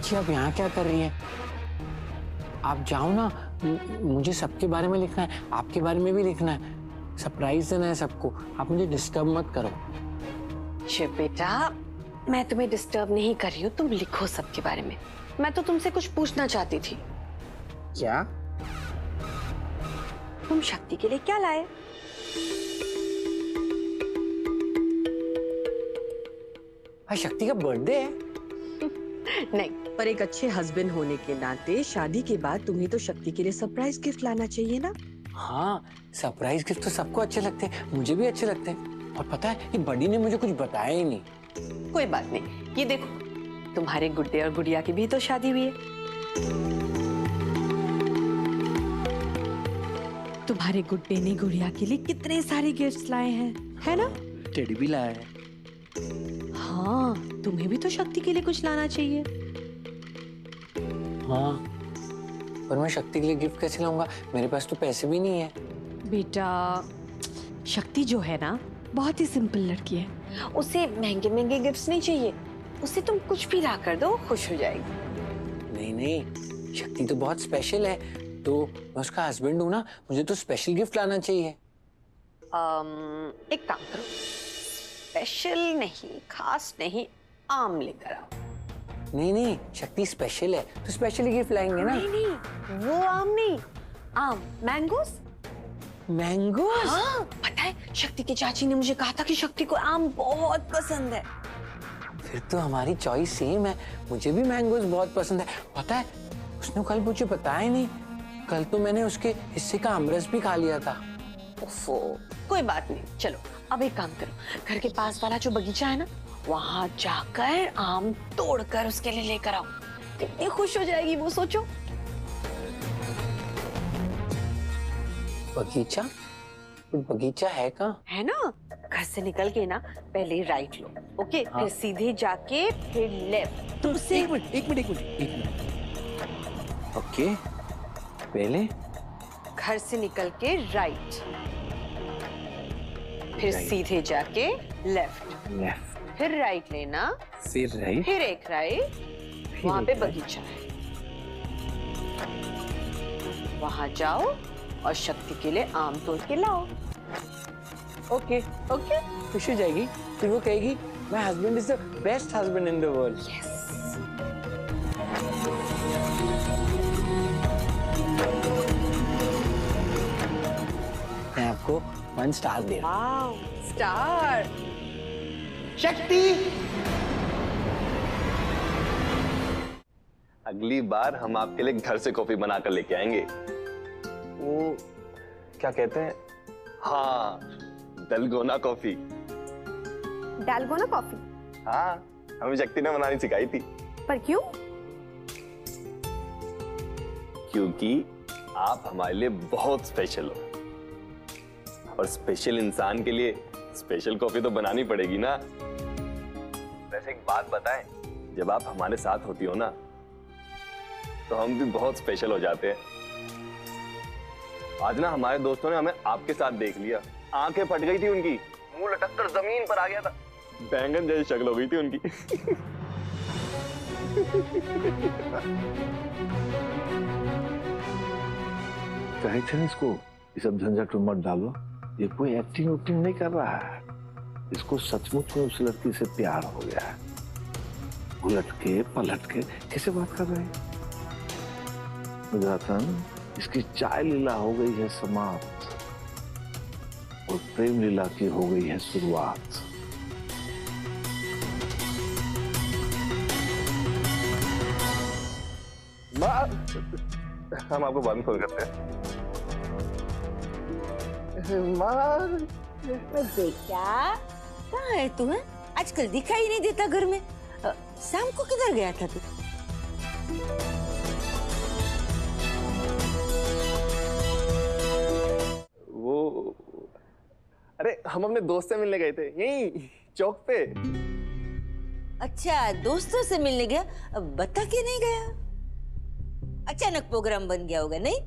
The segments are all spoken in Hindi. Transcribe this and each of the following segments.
बच्ची आप यहाँ क्या कर रही हैं? आप जाओ ना, मुझे सबके बारे में लिखना है, आपके बारे में भी लिखना है, सरप्राइज देना है सबको। आप मुझे डिस्टर्ब मत करो। शिव बेटा, मैं तुम्हें डिस्टर्ब नहीं कर रही हूँ, तुम लिखो सबके बारे में। मैं तो तुमसे कुछ पूछना चाहती थी। क्या? तुम शक्ति के लिए क्या लाए? आज शक्ति का बर्थडे है। नहीं, पर एक अच्छे हस्बैंड होने के नाते शादी के बाद तुम्हें तो शक्ति के लिए सरप्राइज गिफ्ट लाना चाहिए ना। हाँ, सरप्राइज गिफ्ट तो सबको अच्छे लगते हैं, मुझे भी अच्छे लगते हैं। और पता है, ये बड़ी ने मुझे कुछ बताया ही नहीं। कोई बात नहीं, ये देखो, तुम्हारे गुड्डे और गुड़िया की भी तो शादी हुई है। तुम्हारे गुड्डे ने गुड़िया के लिए कितने सारे गिफ्ट्स लाए हैं, है ना? टेडी भी लाया है। हाँ, तुम्हें भी तो शक्ति के लिए कुछ लाना चाहिए। हाँ, पर मैं शक्ति के लिए गिफ्ट कैसे लाऊंगा? मेरे पास तो पैसे भी नहीं है। बेटा, शक्ति जो है ना, बहुत ही सिंपल लड़की है। उसे महंगे महंगे गिफ्ट्स नहीं चाहिए, उसे तुम कुछ भी ला कर दो, वो खुश हो जाएगी। नहीं नहीं, शक्ति तो बहुत स्पेशल है, तो मैं उसका हस्बैंड हूँ ना, मुझे तो स्पेशल गिफ्ट लाना चाहिए। एक काम करो, स्पेशल नहीं, खास नहीं, आम लेकर आओ। नहीं नहीं, शक्ति स्पेशल है तो स्पेशल गिफ्ट लाएंगे ना। नहीं नहीं, वो आम नहीं, आम मैंगोस। मैंगोस? हाँ, पता है, शक्ति की चाची ने मुझे कहा था कि शक्ति को आम बहुत पसंद है। फिर तो हमारी चॉइस सेम है, मुझे भी मैंगोस बहुत पसंद है। पता है, उसने कल मुझे बताया ही नहीं, कल तो मैंने उसके हिस्से का आमरस भी खा लिया था। ओफो, कोई बात नहीं, चलो अब एक काम करो, घर के पास वाला जो बगीचा है ना, वहां जाकर आम तोड़कर उसके लिए लेकर आओ। कितनी खुश हो जाएगी वो, सोचो। बगीचा? बगीचा है कहाँ? है ना, घर से निकल के ना पहले राइट लो, ओके? हाँ। फिर सीधे जाके फिर लेफ्ट। तुमसे एक मिनट। ओके, पहले घर से निकल के राइट, फिर राइट। सीधे जाके लेफ्ट, लेफ्ट, फिर राइट लेना, फिर राइट, फिर एक राइट, फिर वहां एक पे राइट। बगीचा है, वहां जाओ और शक्ति के लिए आम तोड़ के लाओ। Okay okay? खुश हो जाएगी, फिर वो कहेगी my husband is the best husband in the world. Yes. मैं आपको 1 स्टार दे रहा वाओ, स्टार। शक्ति। अगली बार हम आपके लिए घर से कॉफी बनाकर लेके आएंगे। वो क्या कहते हैं, हाँ, दलगोना कॉफी। Dalgona coffee? हाँ, हमें शक्ति ने बनानी सिखाई थी। पर क्यों? क्योंकि आप हमारे लिए बहुत स्पेशल हो, और स्पेशल इंसान के लिए स्पेशल कॉफी तो बनानी पड़ेगी ना। वैसे एक बात बताएं, जब आप हमारे साथ होती हो ना, तो हम भी बहुत स्पेशल हो जाते हैं। आज ना हमारे दोस्तों ने हमें आपके साथ देख लिया, आंखें फट गई थी उनकी, मुंह लटक कर जमीन पर आ गया था, बैंगन जैसी शक्ल हो गई थी उनकी। कहे थे ना इसको, ये सब झंझट में मत डालो, ये कोई एक्टिंग उक्टिंग नहीं कर रहा है, इसको सचमुच में उस लड़की से प्यार हो गया है। उलट के पलट के कैसे बात कर रहे हैं? रतन, इसकी चाय लीला हो गई है समाप्त, और प्रेम लीला की हो गई है शुरुआत। हम आपको बाद में फोन करते हैं। बेटा, कहाँ है तू? है आजकल दिखाई नहीं देता घर में। शाम को किधर गया था तू? वो, अरे हम अपने दोस्त से मिलने गए थे, यहीं चौक पे। अच्छा, दोस्तों से मिलने गया, बता के नहीं गया? अचानक प्रोग्राम बन गया होगा, नहीं?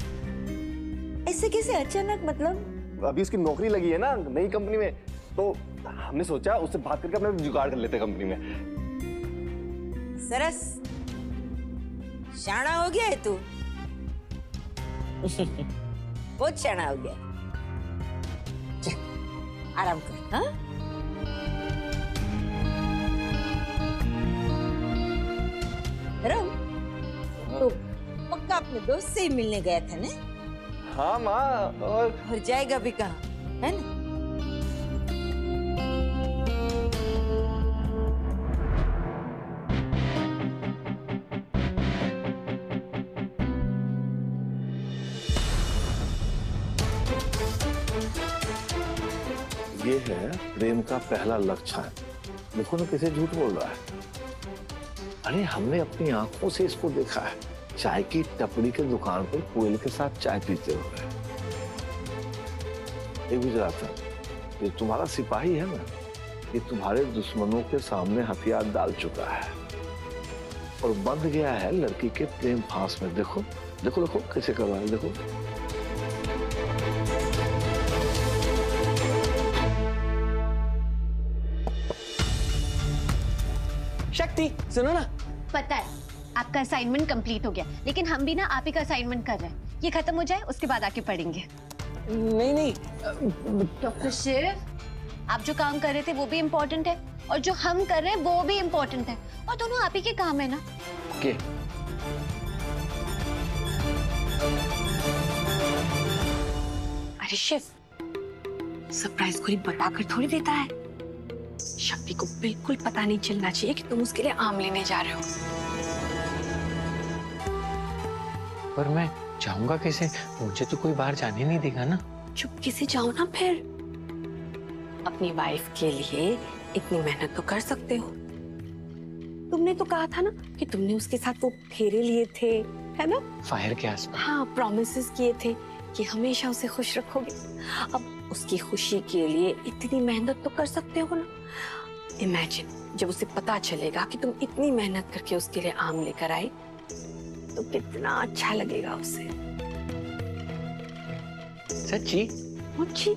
ऐसे कैसे अचानक, मतलब? अभी उसकी नौकरी लगी है ना नई कंपनी में, तो हमने सोचा उससे बात करके अपना जुगाड़ कर लेते हैं कंपनी में। सरस, शाना हो गया है तू। बहुत शाना हो गया। चल, आराम कर। हाँ? राम, तो पक्का अपने दोस्त से ही मिलने गया था ना? हाँ माँ, और जाएगा भी कहाँ, है ना? ये है प्रेम का पहला लक्षण। देखो ना कैसे झूठ बोल रहा है। अरे हमने अपनी आंखों से इसको देखा है, चाय की टपरी के दुकान पर कोयल के साथ चाय पीते हुए। एक गुजरात में ये तुम्हारा सिपाही है ना, ये तुम्हारे दुश्मनों के सामने हथियार डाल चुका है और बंध गया है लड़की के प्रेम फांस में। देखो देखो देखो कैसे कर रहा है, देखो। शक्ति सुनो ना। पता है आपका असाइनमेंट कंप्लीट हो गया, लेकिन हम भी ना आप ही का असाइनमेंट कर रहे हैं। ये खत्म हो जाए उसके बाद आके पढ़ेंगे। नहीं नहीं डॉक्टर शिव, आप जो काम कर रहे थे वो भी इम्पोर्टेंट है और जो हम कर रहे हैं वो भी इम्पोर्टेंट है, और दोनों आप ही के काम है ना। के अरे शिव, सरप्राइज खुली बताकर थोड़ी देता है। शक्ति को बिल्कुल पता नहीं चलना चाहिए कि तुम उसके लिए आम लेने जा रहे हो। पर मैं जाऊंगा कैसे? मुझे तो कोई बाहर जाने नहीं देगा ना। चुपके से जाओ ना फिर। अपनी वाइफ के लिए इतनी मेहनत तो कर सकते हो। तुमने तो कहा था ना कि तुमने उसके साथ वो फेरे लिए थे, है ना? फायर के आसपास। हाँ, प्रॉमिसेस किए थे कि हमेशा उसे खुश रखोगे। अब उसकी खुशी के लिए इतनी मेहनत तो कर सकते हो ना। इमेजिन जब उसे पता चलेगा कि तुम इतनी मेहनत करके उसके लिए आम लेकर आई, तो कितना अच्छा लगेगा उसे। सच्ची? मुझे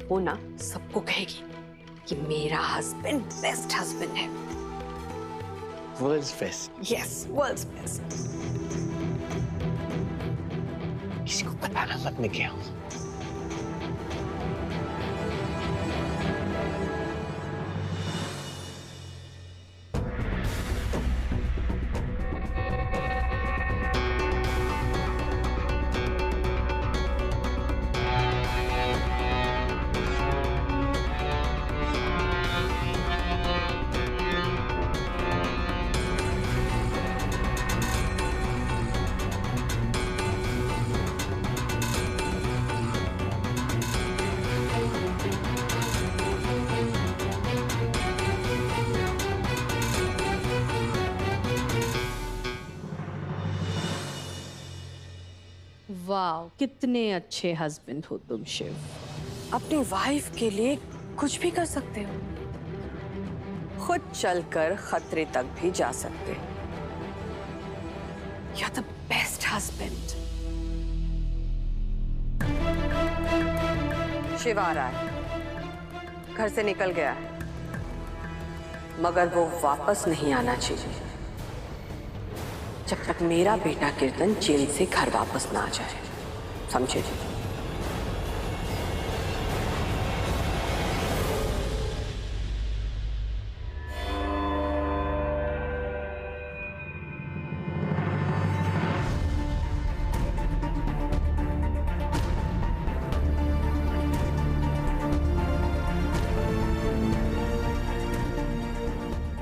वो ना सबको कहेगी कि मेरा हस्बैंड बेस्ट हस्बैंड है। World's best. Yes, world's best. किसी को बताना मत मैं क्या हूँ। वाह, कितने अच्छे हस्बैंड हो तुम शिव। अपनी वाइफ के लिए कुछ भी कर सकते हो। खुद चलकर खतरे तक भी जा सकते हो। You're the best husband। Shiv आ रहा है, घर से निकल गया है, मगर वो वापस नहीं आना चाहिए जब तक मेरा बेटा कीर्तन जेल से घर वापस ना आ जाए, समझे?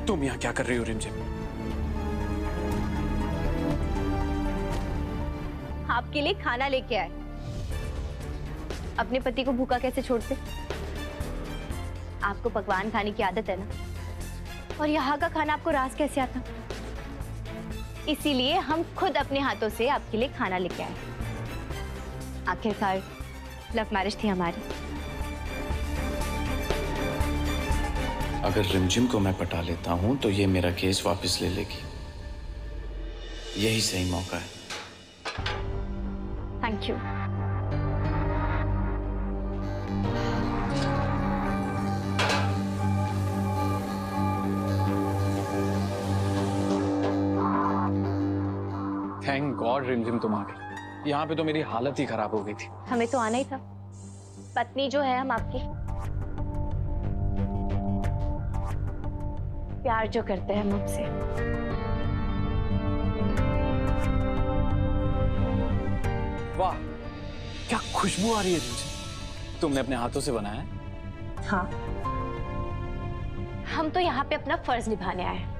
तुम यहाँ क्या कर रही हो रिमझिम? आपके लिए खाना लेके आए। अपने पति को भूखा कैसे छोड़ते? आपको पकवान खाने की आदत है ना, और यहाँ का खाना आपको रास कैसे आता? इसीलिए हम खुद अपने हाथों से आपके लिए खाना लेके आए। आखिरकार लव मैरिज थी हमारी। अगर रिमझिम को मैं पटा लेता हूं तो ये मेरा केस वापस ले लेगी। यही सही मौका है। Thank you. थैंक गॉड रिमझिम तुम आ गई। यहाँ पे तो मेरी हालत ही खराब हो गई थी। हमें तो आना ही था, पत्नी जो है हम आपकी, प्यार जो करते हैं हम आपसे। वाह क्या खुशबू आ रही है रिमझिम, तुमने अपने हाथों से बनाया है? हाँ, हम तो यहाँ पे अपना फर्ज निभाने आए हैं।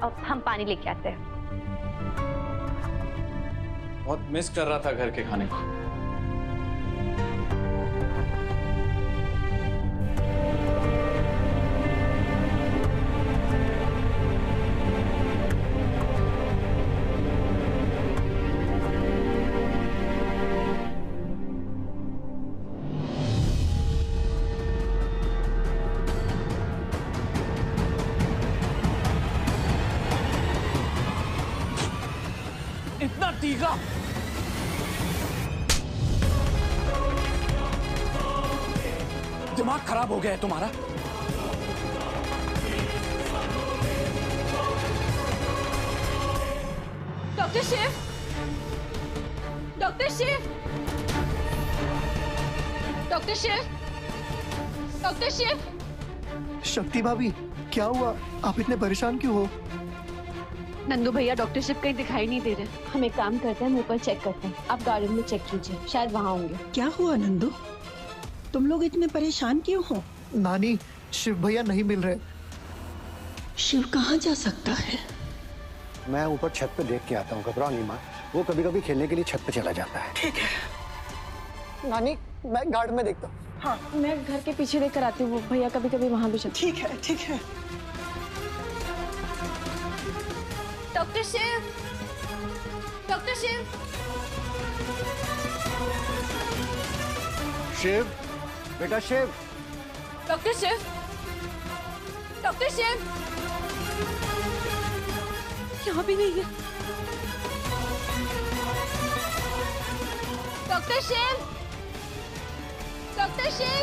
अब हम पानी लेके आते हैं। बहुत मिस कर रहा था घर के खाने को। इतना तीखा? दिमाग खराब हो गया है तुम्हारा? Doctor Shiv, doctor Shiv, doctor Shiv, doctor Shiv. Shakti भाभी, क्या हुआ? आप इतने परेशान क्यों हो? नंदू भैया डॉक्टर शिव कहीं दिखाई नहीं दे रहे। हम एक काम करते हैं, हम ऊपर चेक करते हैं। आप गार्डन में चेक कीजिए, शायद वहाँ होंगे। क्या हुआ नंदू, तुम लोग इतने परेशान क्यों हो? नानी, शिव भैया नहीं मिल रहे। शिव कहाँ जा सकता है? मैं ऊपर छत पे देख के आता हूँ, घबराओ नहीं माँ। वो कभी कभी खेलने के लिए छत पे चला जाता है। ठीक है नानी, मैं गार्डन में देखता हूँ। हाँ, मैं घर के पीछे देख कर आती हूँ। भैया कभी कभी वहाँ भी चलते। ठीक है, ठीक है। डॉक्टर शिव, डॉक्टर शिव, शिव, बेटा शिव। Doctor Shiv, doctor Shiv. यहाँ भी नहीं है। Doctor Shiv, doctor Shiv.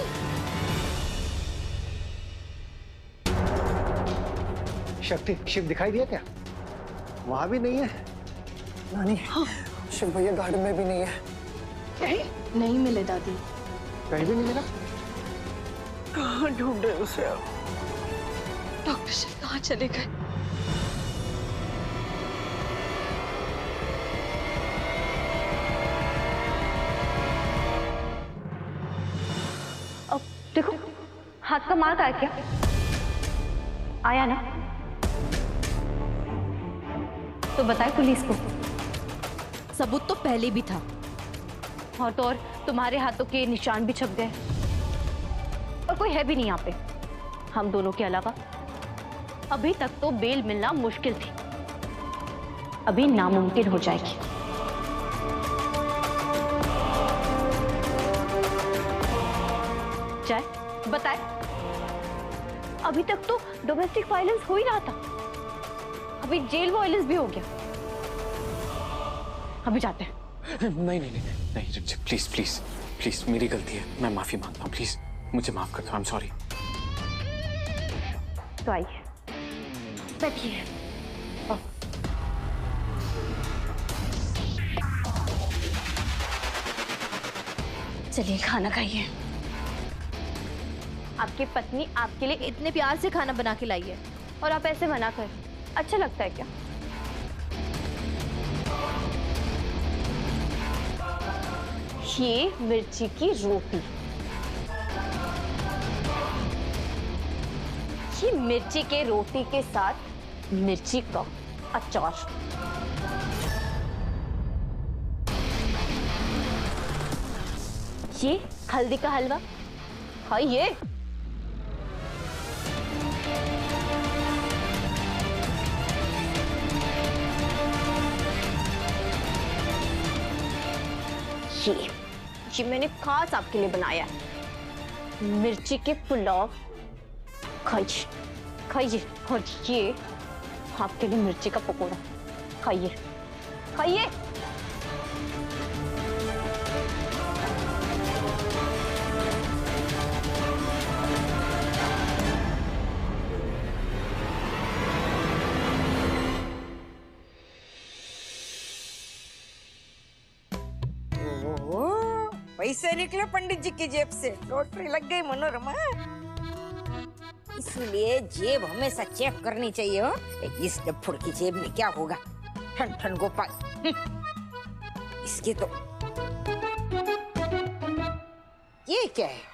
शक्ति, शिव दिखाई दिया क्या? वहां भी नहीं है। नानी, शिव भैया गार्डन में भी नहीं है। कहीं नहीं मिले दादी। कहीं भी नहीं मिला। कहाँ ढूंढे उसे अब? डॉक्टर शिव कहाँ चले गए? अब देखो, हाथ का मार्क आया क्या? आया ना? तो बताए पुलिस को। सबूत तो पहले भी था। और तो और तुम्हारे हाथों के निशान भी छप गए, और कोई है भी नहीं यहाँ पे हम दोनों के अलावा। अभी तक तो बेल मिलना मुश्किल थी, अभी नामुमकिन हो जाएगी। चाहे बताए, अभी तक तो डोमेस्टिक वायलेंस हो ही रहा था, अभी जेल वायलेंस भी हो गया। अभी जाते हैं। नहीं नहीं नहीं नहीं रिमझिम, प्लीज प्लीज प्लीज, मेरी गलती है, मैं माफी मांगता हूँ। प्लीज मुझे माफ कर दो, आई एम सॉरी। तो आइए, बैठिए। चलिए खाना खाइए। आपकी पत्नी आपके लिए इतने प्यार से खाना बना के लाई है, और आप ऐसे मना कर, अच्छा लगता है क्या? ये मिर्ची की रोटी, ये मिर्ची के रोटी के साथ मिर्ची का अचार। ये हल्दी का हलवा खाइए। ये मैंने खास आपके लिए बनाया है, मिर्ची के पुलाव। खाइए खाइए। और ये आपके लिए मिर्ची का पकौड़ा, खाइए खाइए। पैसे निकले पंडित जी की जेब से, लॉटरी लग गई मनोरमा। इसलिए जेब हमेशा चेक करनी चाहिए। हो इस डफड़ की जेब में क्या होगा? ठन ठन गोपाल, इसके तो ये क्या है?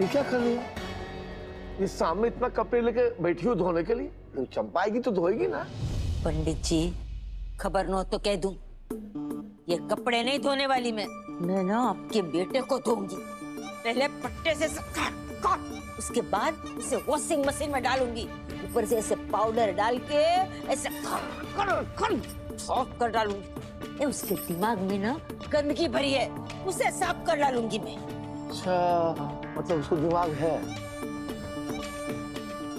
ये क्या कर रही है? ये सामने इतना कपड़े लेके बैठी हो धोने के लिए, तो चंपा आएगी तो धोएगी ना। पंडित जी खबर न हो तो कह दूं, ये कपड़े नहीं धोने वाली मैं ना आपके बेटे को धोऊंगी। पहले पट्टे से काट, उसके बाद उसे वॉशिंग मशीन में डालूंगी, ऊपर से ऐसे पाउडर डाल के ऐसे साफ कर डालूंगी। उसके दिमाग में ना गंदगी भरी है, उसे साफ कर डालूंगी मैं। अच्छा, मतलब उसको दिमाग है।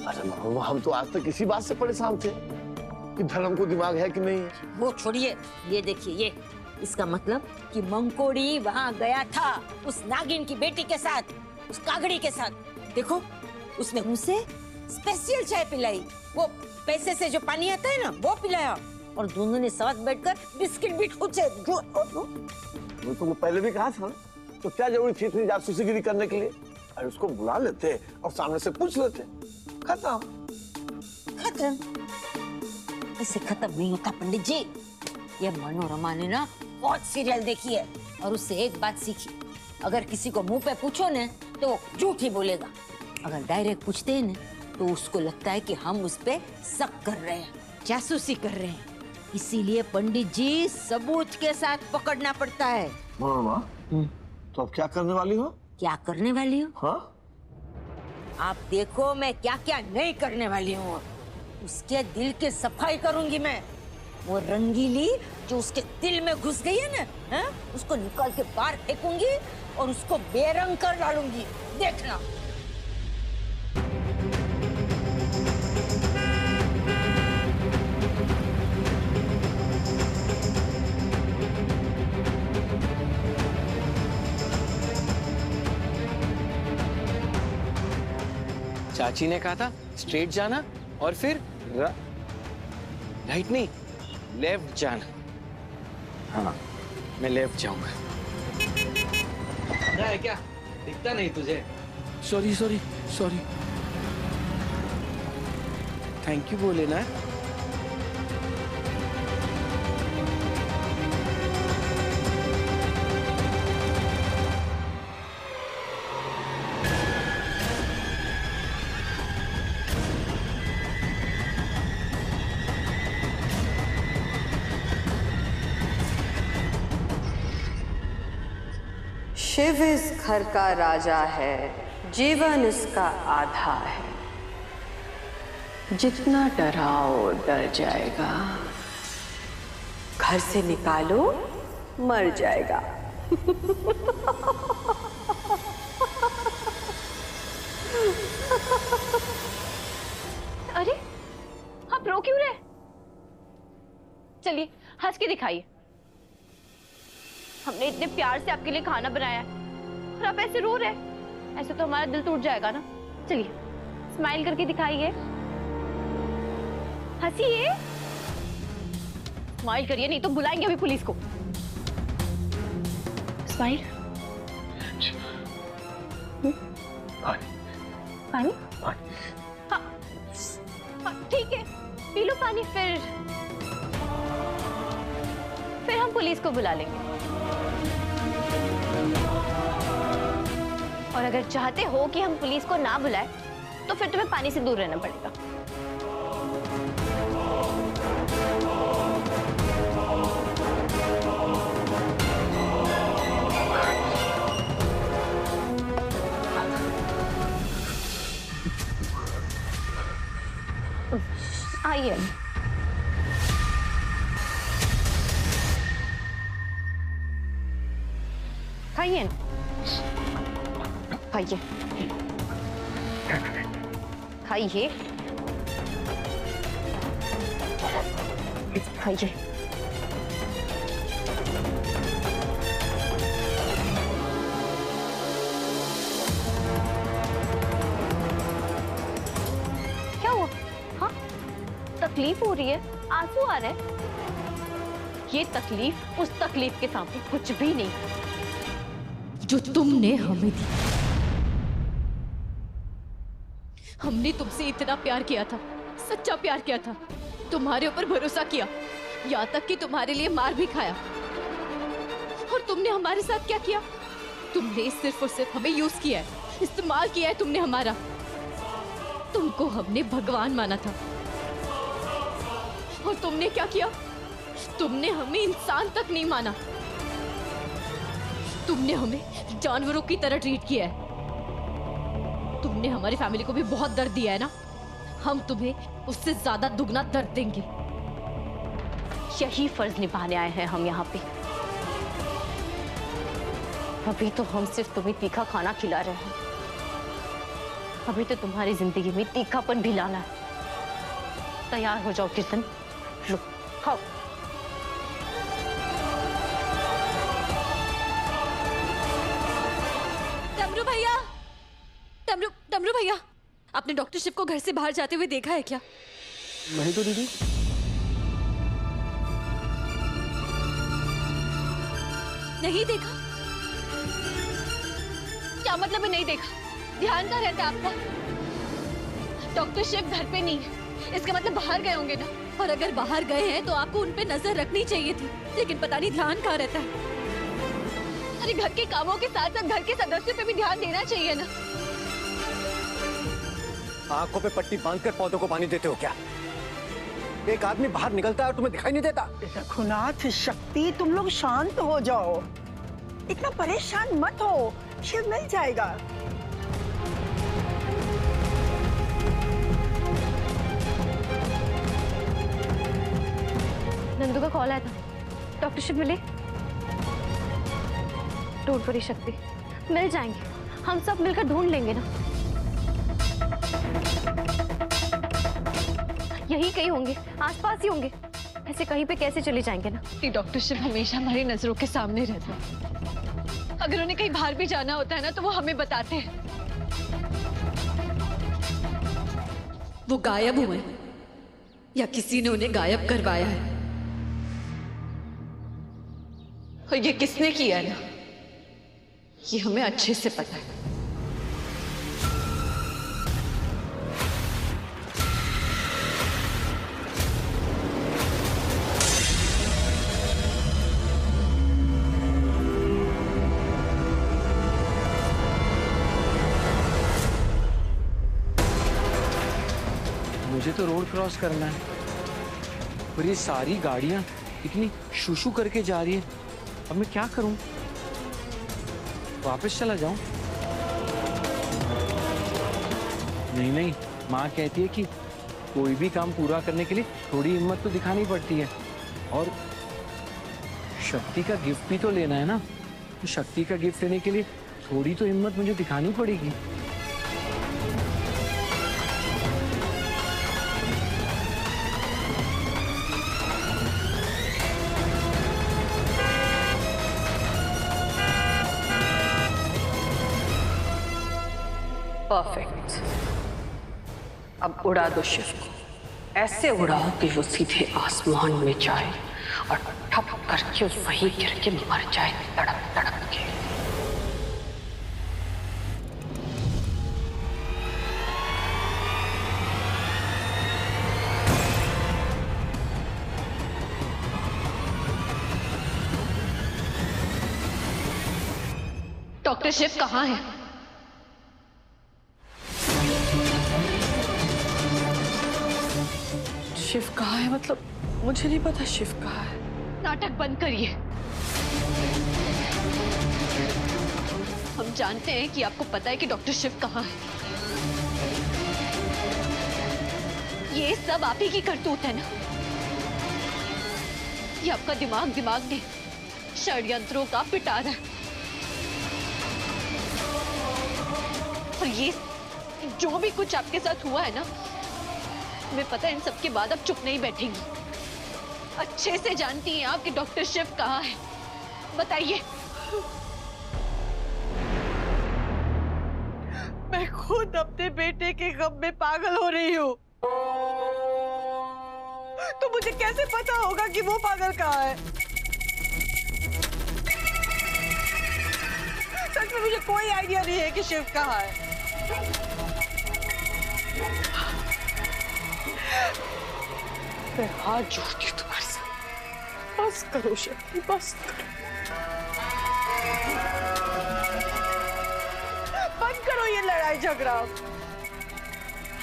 अरे मनोरमा, हम तो आज तक इसी बात से परेशान थे कि धर्म को दिमाग है कि नहीं है। वो छोड़िए, ये देखिए, ये इसका मतलब कि मंकोड़ी वहाँ गया था उस नागिन की बेटी के साथ, उस कागड़ी के साथ। देखो, उसने मुझसे स्पेशल चाय पिलाई, वो पैसे से जो पानी आता है ना वो पिलाया, और दोनों ने साथ बैठकर बिस्किट भी खुचे। वो तो वो पहले भी कहा था, तो क्या जरूरी थी इतनी जासूसीगिरी करने के लिए? अरे उसको बुला लेते और सामने से पूछ लेते, खत्म। इसे खत्म नहीं होता पंडित जी। ये मनोरमा ने ना बहुत सीरियल देखी है और उससे एक बात सीखी, अगर किसी को मुंह पे पूछो ना तो वो झूठ ही बोलेगा, अगर डायरेक्ट पूछते हैं ना तो उसको लगता है कि हम उस पे शक कर रहे हैं, जासूसी कर रहे हैं। इसीलिए पंडित जी सबूत के साथ पकड़ना पड़ता है। मनोरमा, तो अब क्या करने वाली हो? क्या करने वाली हूँ? हाँ? आप देखो मैं क्या क्या नहीं करने वाली हूँ। उसके दिल की सफाई करूंगी मैं। वो रंगीली जो उसके दिल में घुस गई है ना, है? उसको निकाल के बाहर फेंकूंगी और उसको बेरंग कर डालूंगी, देखना। चाची ने कहा था स्ट्रेट जाना और फिर राइट नहीं, लेफ्ट जाना। हाँ, मैं लेफ्ट जाऊंगा। है क्या? दिखता नहीं तुझे? Sorry sorry sorry, thank you बोले ना। शिव इस घर का राजा है, जीवन इसका आधा है। जितना डराओ डर जाएगा, घर से निकालो मर जाएगा। अरे आप रो क्यों रहे? चलिए हंस के दिखाइए। हमने इतने प्यार से आपके लिए खाना बनाया है और आप ऐसे रो रहे, ऐसे तो हमारा दिल टूट जाएगा ना। चलिए स्माइल करके दिखाइए, हंसिए, स्माइल करिए, नहीं तो बुलाएंगे अभी पुलिस को। स्माइल। पानी? हाँ ठीक है, पी लो पानी, फिर हम पुलिस को बुला लेंगे। और अगर चाहते हो कि हम पुलिस को ना बुलाए तो फिर तुम्हें पानी से दूर रहना पड़ेगा। आइए, खाइए, खाइए, खाइए, खाइए। हुआ? हाँ, तकलीफ हो रही है, आंसू आ रहे हैं। ये तकलीफ उस तकलीफ के सामने कुछ भी नहीं जो तुमने हमें दी। हमने तुमसे इतना प्यार किया था, सच्चा प्यार किया था, तुम्हारे ऊपर भरोसा किया, यहाँ तक कि तुम्हारे लिए मार भी खाया। और तुमने हमारे साथ क्या किया? तुमने सिर्फ और सिर्फ हमें यूज किया है, इस्तेमाल किया है तुमने हमारा। तुमको हमने भगवान माना था और तुमने क्या किया? तुमने हमें इंसान तक नहीं माना। तुमने हमें जानवरों की तरह ट्रीट किया है। तुमने हमारी फैमिली को भी बहुत दर्द दिया है ना, हम तुम्हें उससे ज्यादा दुगना दर्द देंगे। यही फर्ज निभाने आए हैं हम यहाँ पे। अभी तो हम सिर्फ तुम्हें तीखा खाना खिला रहे हैं, अभी तो तुम्हारी जिंदगी में तीखापन भी लाना है। तैयार हो जाओ कीर्तन, लो खाओ। डमरू भैया, आपने डॉक्टर शिव को घर से बाहर जाते हुए देखा है क्या? नहीं तो दीदी। नहीं देखा? क्या मतलब है नहीं देखा? ध्यान कहाँ रहता है आपका? डॉक्टर शिव घर पे नहीं है, इसका मतलब बाहर गए होंगे ना। और अगर बाहर गए हैं तो आपको उन पे नजर रखनी चाहिए थी, लेकिन पता नहीं ध्यान कहाँ रहता है। अरे घर के कामों के साथ साथ घर के सदस्यों पे भी ध्यान देना चाहिए ना। आंखों पे पट्टी बांधकर पौधों को पानी देते हो क्या? एक आदमी बाहर निकलता है और तुम्हें दिखाई नहीं देता? रघुनाथ, शक्ति, तुम लोग शांत हो जाओ, इतना परेशान मत हो, शिव मिल जाएगा। नंदू का कॉल आया था, डॉक्टर शिव मिले। डोंट वरी शक्ति, मिल जाएंगे, हम सब मिलकर ढूंढ लेंगे ना। यही कहीं होंगे, आसपास ही होंगे, ऐसे कहीं पे कैसे चले जाएंगे ना। डॉक्टर शिव हमेशा हमारी नजरों के सामने रहते हैं। अगर उन्हें कहीं बाहर भी जाना होता है ना तो वो हमें बताते हैं। वो गायब हुए हैं या किसी ने उन्हें गायब करवाया है, और ये किसने किया है ना, ये हमें अच्छे से पता है। मुझे तो रोड क्रॉस करना है, पर ये सारी गाड़ियां इतनी शूशू करके जा रही है। अब मैं क्या करूं? वापस चला जाऊं? नहीं नहीं, माँ कहती है कि कोई भी काम पूरा करने के लिए थोड़ी हिम्मत तो दिखानी पड़ती है। और शक्ति का गिफ्ट भी तो लेना है ना, तो शक्ति का गिफ्ट लेने के लिए थोड़ी तो हिम्मत मुझे दिखानी पड़ेगी। परफेक्ट। अब उड़ा दो शिव को, ऐसे उड़ाओ कि वो सीधे आसमान में जाए और ठप करके वहीं गिर के मर जाए तड़प तड़प के। डॉक्टर शिव कहाँ है? शिव कहाँ है? मतलब मुझे नहीं पता शिव कहाँ है। नाटक बंद करिए। हम जानते हैं कि आपको पता है कि डॉक्टर शिव कहाँ है। ये सब आप ही की करतूत है ना। ये आपका दिमाग ने षड्यंत्रों का पिटारा है। और ये जो भी कुछ आपके साथ हुआ है ना, मैं पता है इन सब के बाद आप चुप नहीं बैठेंगी। अच्छे से जानती हैं आप कि डॉक्टर शिव कहाँ है, बताइए। मैं खुद अपने बेटे के गम में पागल हो रही हूँ। मुझे कैसे पता होगा कि वो पागल कहाँ है? सच में मुझे कोई आइडिया नहीं है कि शिव कहाँ है। मैं हाथ जोड़ती हूँ तुम्हारे साथ, बस करो शक्ति, बस करो। बंद करो ये लड़ाई झगड़ा।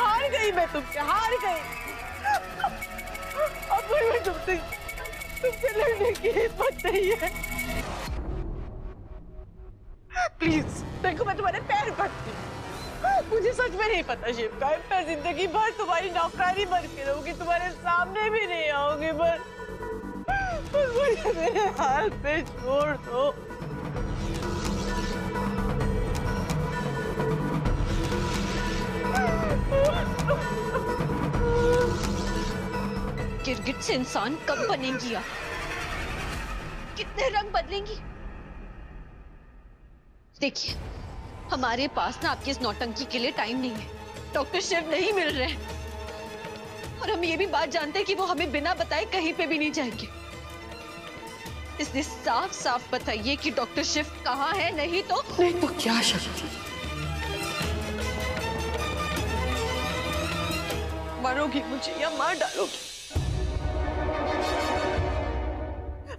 हार गई मैं तुमसे, हार गई। अब मैं तुमसे लड़ने की हिम्मत नहीं है। प्लीज देखो, मैं तुम्हारे पैर पड़ती हूँ। मुझे सच में नहीं पता शिव का है। मैं जिंदगी भर तुम्हारी नौकरानी बन के रहूंगी, तुम्हारे सामने भी नहीं आऊंगी। बस मुझे मेरे हाल पे छोड़ दो। गिरगिट से इंसान कब बनेंगी आप? कितने रंग बदलेंगी? देखिए, हमारे पास ना आपकी इस नौटंकी के लिए टाइम नहीं है। डॉक्टर शिव नहीं मिल रहे हैं और हम ये भी बात जानते हैं कि वो हमें बिना बताए कहीं पे भी नहीं जाएंगे। इसलिए साफ साफ बताइए कि डॉक्टर शिव कहाँ है, नहीं तो क्या शक्ति? मारोगी मुझे या मार डालोगी?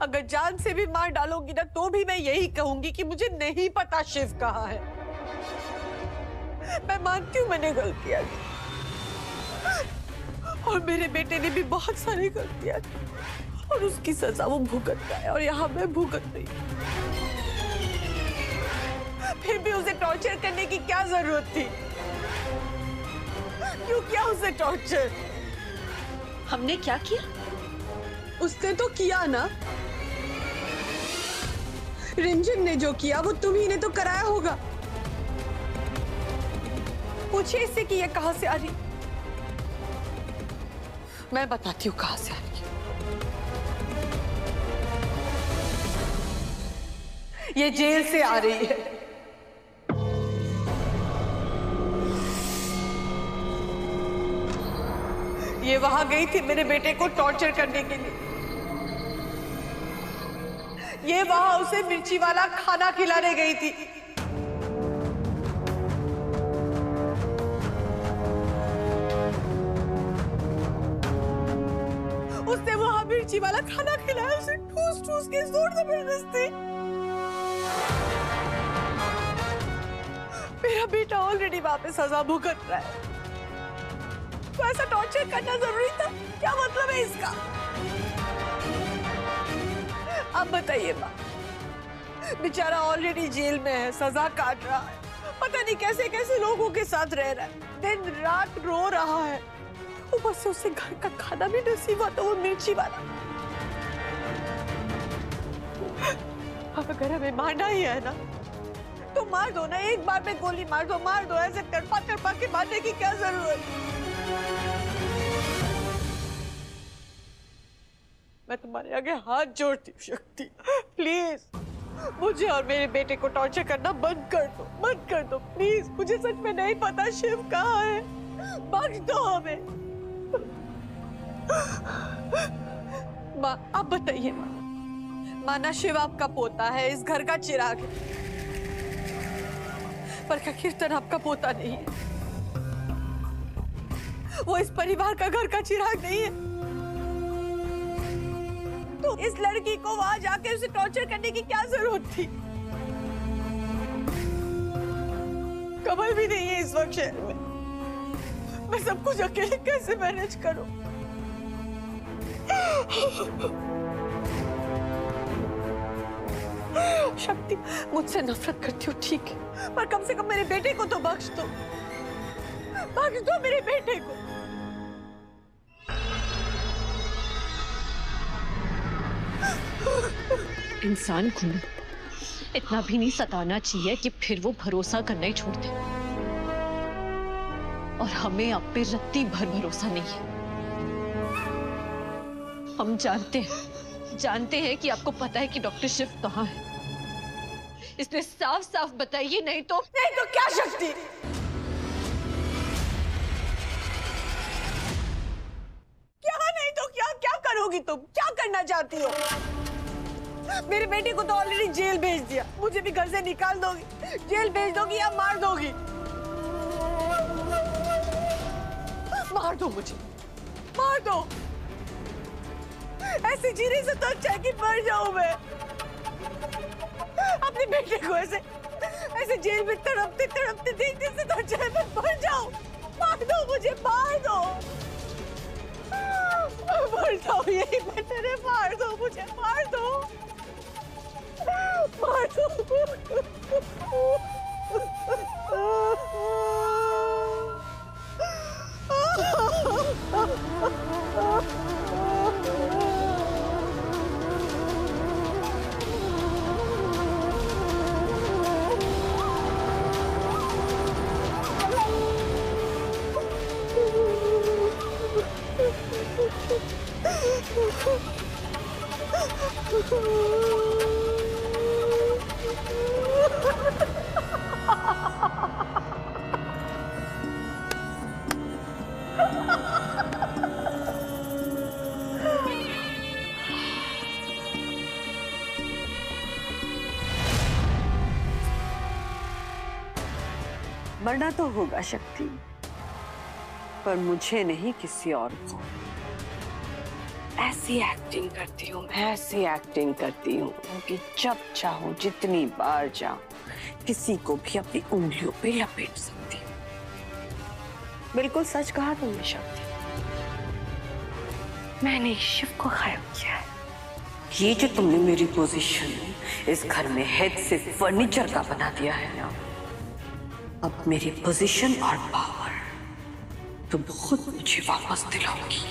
अगर जान से भी मार डालोगी ना तो भी मैं यही कहूंगी कि मुझे नहीं पता शिव कहाँ है। मैं मानती हूँ मैंने गलतियां की और मेरे बेटे ने भी बहुत सारी गलतियां की और उसकी सजा वो भुगत रहा है और यहाँ मैं भुगत रही। फिर भी उसे टॉर्चर करने की क्या जरूरत थी? क्यों किया उसे टॉर्चर? हमने क्या किया? उसने तो किया ना। रिमझिम ने जो किया वो तुम्ही ने तो कराया होगा। पूछिए इससे कि ये कहां से आ रही। मैं बताती हूँ कहां से आ रही है। ये जेल से आ रही है। ये वहां गई थी मेरे बेटे को टॉर्चर करने के लिए। ये वहां उसे मिर्ची वाला खाना खिलाने गई थी। उसने वहां मिर्ची वाला खाना खिलाया, उसे ठूस ठूस के जोर जबरदस्ती। मेरा बेटा ऑलरेडी वहां पे सजा भुगत रहा है, तो ऐसा टॉर्चर करना जरूरी था? क्या मतलब है इसका? अब बताइए माँ, बेचारा ऑलरेडी जेल में है, सजा काट रहा है, पता नहीं कैसे कैसे लोगों के साथ रह रहा है, दिन रात रो रहा है। ऊपर से उसे घर का खाना भी नसीब आता, वो मिर्ची वाला। अब अगर हमें मारना ही है ना तो मार दो ना, एक बार में गोली मार दो, मार दो। ऐसे तड़पा के मारने की क्या जरूरत? मैं तुम्हारे आगे हाथ जोड़ती हूँ शक्ति, प्लीज मुझे और मेरे बेटे को टॉर्चर करना बंद कर दो, बंद कर दो प्लीज। मुझे सच में नहीं पता शिव कहाँ है, बख्श दो हमें। माँ आप बताइए माँ, माना शिव आपका पोता है, इस घर का चिराग है, पर क्या कीर्तन आपका पोता नहीं है? वो इस परिवार का घर का चिराग नहीं है? तो इस लड़की को वहां जाके उसे टॉर्चर करने की क्या जरूरत थी? कमल भी नहीं है इस वक्त शहर में, मैं सब कुछ अकेले कैसे मैनेज करूं? शक्ति, मुझसे नफरत करती हो ठीक है, पर कम से कम मेरे बेटे को तो बख्श दो, बख्श दो मेरे बेटे को। इंसान को इतना भी नहीं सताना चाहिए कि फिर वो भरोसा करना ही छोड़ दे। और हमें आप पे रत्ती भर भरोसा नहीं है। हम जानते हैं कि आपको पता है कि डॉक्टर शिव कहाँ है, इसलिए साफ साफ बताइए, नहीं तो क्या शक्ति? क्या नहीं तो क्या? क्या करोगी तुम? क्या करना चाहती हो? मेरे बेटे को तो ऑलरेडी जेल भेज दिया, मुझे भी घर से निकाल दोगी? जेल भेज दोगी या मार दोगी? मार दो मुझे, मार दो। ऐसे जीने से तो अच्छा है कि मर जाऊं मैं। अपने बेटे को ऐसे जेल में तड़पते तड़पते देखने से तो अच्छा है मैं मर जाऊं। मार दो मुझे, मार दो, मर जाओ, यही बेटर है। मार दो मुझे, मार दो, मार दो। मरना तो होगा शक्ति, पर मुझे नहीं, किसी और को। ऐसी एक्टिंग करती हूँ, ऐसी एक्टिंग करती हूँ कि जब चाहूँ, जितनी बार चाहूँ, किसी को भी अपनी उंगलियों पे लपेट सकती हूँ। बिल्कुल सच कहा तुमने शक्ति, मैंने शिव को गायब किया है। ये जो तुमने मेरी पोजीशन इस घर में हेड से फर्नीचर का बना दिया है ना, अब मेरी पोजीशन और पावर तुम खुद मुझे वापस दिलाओगी।